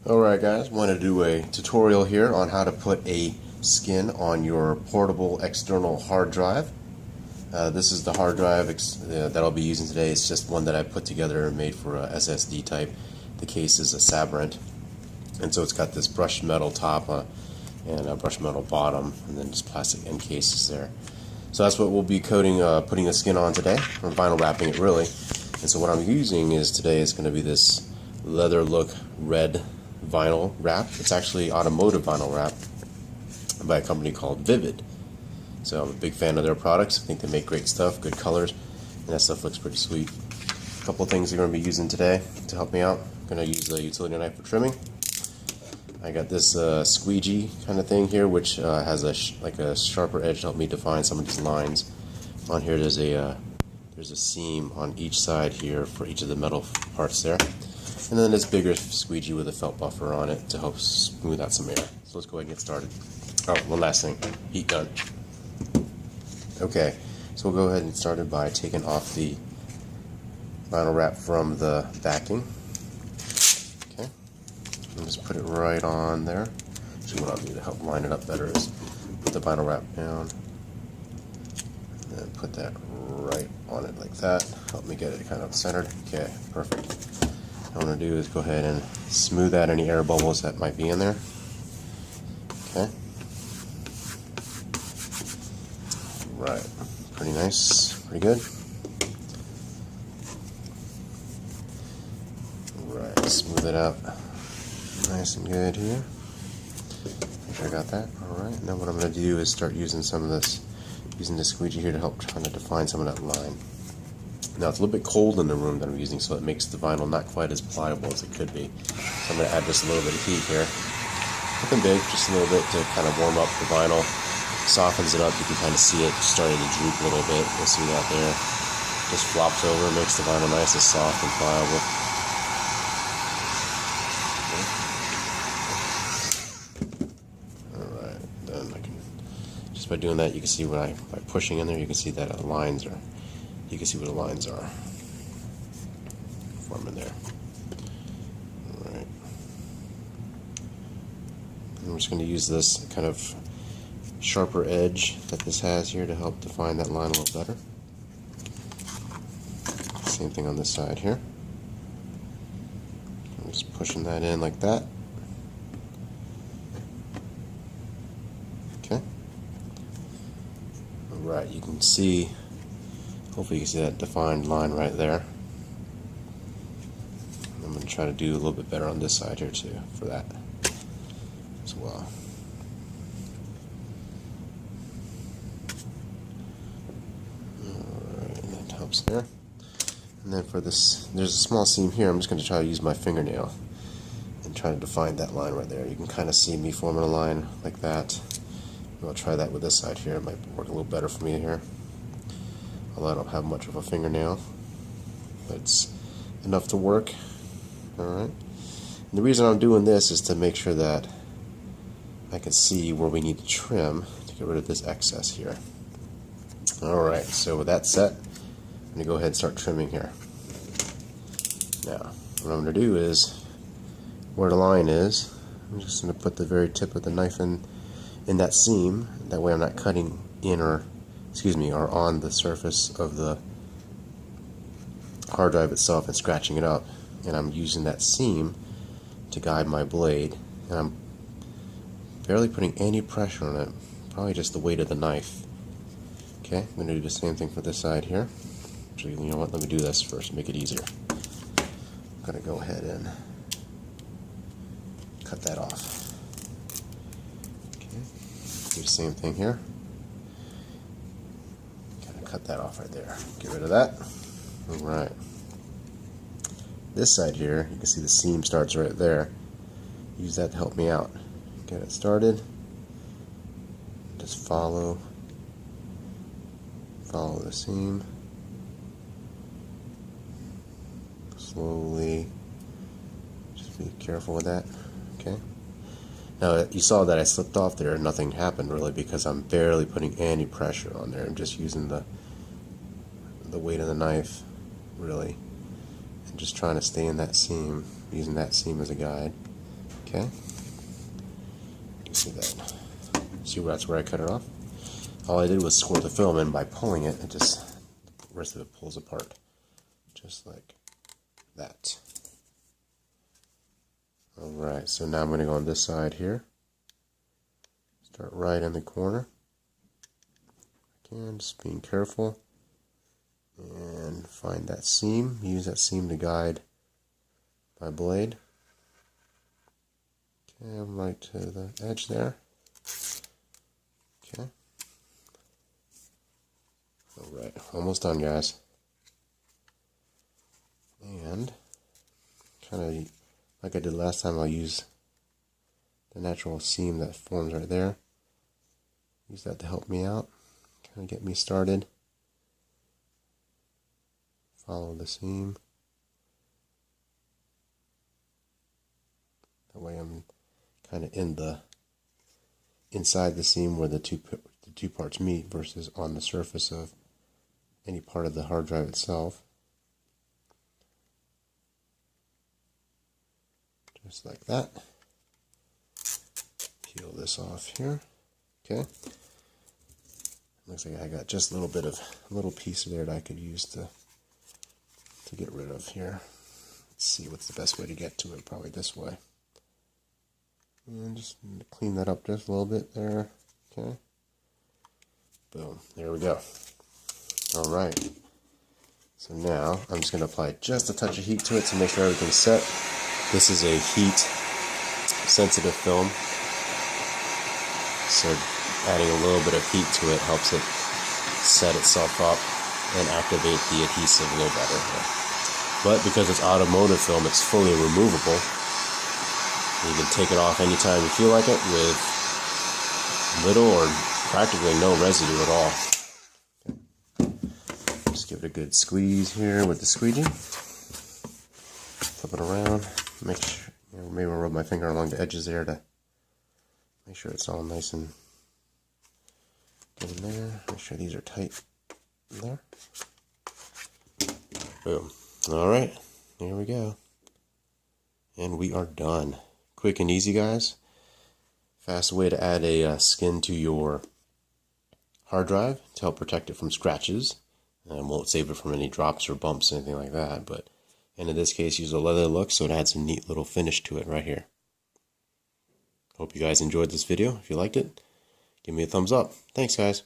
Alright guys, want to do a tutorial here on how to put a skin on your portable external hard drive. This is the hard drive that I'll be using today. It's just one that I put together and made for a SSD type. The case is a Sabrent, and so it's got this brushed metal top and a brushed metal bottom, and then just plastic end cases there. So that's what we'll be putting the skin on today, or vinyl wrapping it really. And so what I'm using today is going to be this leather look red vinyl wrap. It's actually automotive vinyl wrap by a company called Vivid. So I'm a big fan of their products. I think they make great stuff, good colors, and that stuff looks pretty sweet. A couple of things I'm going to be using today to help me out. I'm going to use a utility knife for trimming. I got this squeegee kind of thing here, which has like a sharper edge to help me define some of these lines. On here there's a seam on each side here for each of the metal parts there. And then this bigger squeegee with a felt buffer on it to help smooth out some air. So let's go ahead and get started. Oh, one last thing. Heat gun. Okay, so we'll go ahead and get started by taking off the vinyl wrap from the backing. Okay, and just put it right on there. Actually, what I'll do to help line it up better is put the vinyl wrap down and then put that right on it like that. Help me get it kind of centered. Okay, perfect. What I'm going to do is go ahead and smooth out any air bubbles that might be in there. Okay. Right. Pretty nice. Pretty good. Right. Smooth it out nice and good here. Make sure I got that. Alright. Now what I'm going to do is start using using the squeegee here to help trying to define some of that line. Now it's a little bit cold in the room that I'm using, so it makes the vinyl not quite as pliable as it could be. So I'm going to add just a little bit of heat here. Nothing big, just a little bit to kind of warm up the vinyl. Softens it up. You can kind of see it starting to droop a little bit. You'll see that there. Just flops over, makes the vinyl nice and soft and pliable. Alright, then I can, just by doing that, you can see by pushing in there, you can see that lines are. You can see where the lines are forming there. Alright. I'm just going to use this kind of sharper edge that this has here to help define that line a little better. Same thing on this side here. I'm just pushing that in like that. Okay. Alright, you can see. Hopefully you can see that defined line right there. I'm going to try to do a little bit better on this side here too for that as well. Alright, that helps there. And then for this, there's a small seam here. I'm just going to try to use my fingernail and try to define that line right there. You can kind of see me forming a line like that. I'll try that with this side here. It might work a little better for me here. Although I don't have much of a fingernail, but it's enough to work. Alright. The reason I'm doing this is to make sure that I can see where we need to trim to get rid of this excess here. Alright, so with that set, I'm going to go ahead and start trimming here. Now, what I'm going to do is, where the line is, I'm just going to put the very tip of the knife in that seam. That way I'm not cutting in or on the surface of the hard drive itself and scratching it up, and I'm using that seam to guide my blade, and I'm barely putting any pressure on it, probably just the weight of the knife. Okay, I'm going to do the same thing for this side here. Actually, you know what, let me do this first, make it easier. I'm going to go ahead and cut that off. Okay, do the same thing here. Cut that off right there. Get rid of that. Alright. This side here, you can see the seam starts right there. Use that to help me out. Get it started. Just follow the seam. Slowly. Just be careful with that. Okay. Now you saw that I slipped off there and nothing happened really because I'm barely putting any pressure on there. I'm just using the weight of the knife really and just trying to stay in that seam, using that seam as a guide. Okay. See that? See, that's where I cut it off? All I did was score the film, and by pulling it, the rest of it pulls apart. Just like that. Alright, so now I'm going to go on this side here. Start right in the corner. Again, just being careful. And find that seam. Use that seam to guide my blade. Okay, I'm right to the edge there. Okay. Alright, almost done, guys. And kind of like I did last time, I'll use the natural seam that forms right there. Use that to help me out, kind of get me started. Follow the seam. That way I'm kind of inside the seam where the two parts meet versus on the surface of any part of the hard drive itself. Just like that. Peel this off here. Okay. Looks like I got just a little piece there that I could use to get rid of here. Let's see what's the best way to get to it. Probably this way. And just clean that up just a little bit there. Okay. Boom. There we go. Alright. So now I'm just going to apply just a touch of heat to it to make sure everything's set. This is a heat sensitive film. So adding a little bit of heat to it helps it set itself up and activate the adhesive a little better. But because it's automotive film, it's fully removable. You can take it off anytime you feel like it with little or practically no residue at all. Okay. Just give it a good squeeze here with the squeegee. Flip it around. Make sure, maybe I'll rub my finger along the edges there to make sure it's all nice and good in there. Make sure these are tight in there. Boom. Alright, here we go. And we are done. Quick and easy, guys. Fast way to add a skin to your hard drive to help protect it from scratches. And won't save it from any drops or bumps or anything like that. But in this case, use a leather look so it adds a neat little finish to it right here. Hope you guys enjoyed this video. If you liked it, give me a thumbs up. Thanks, guys.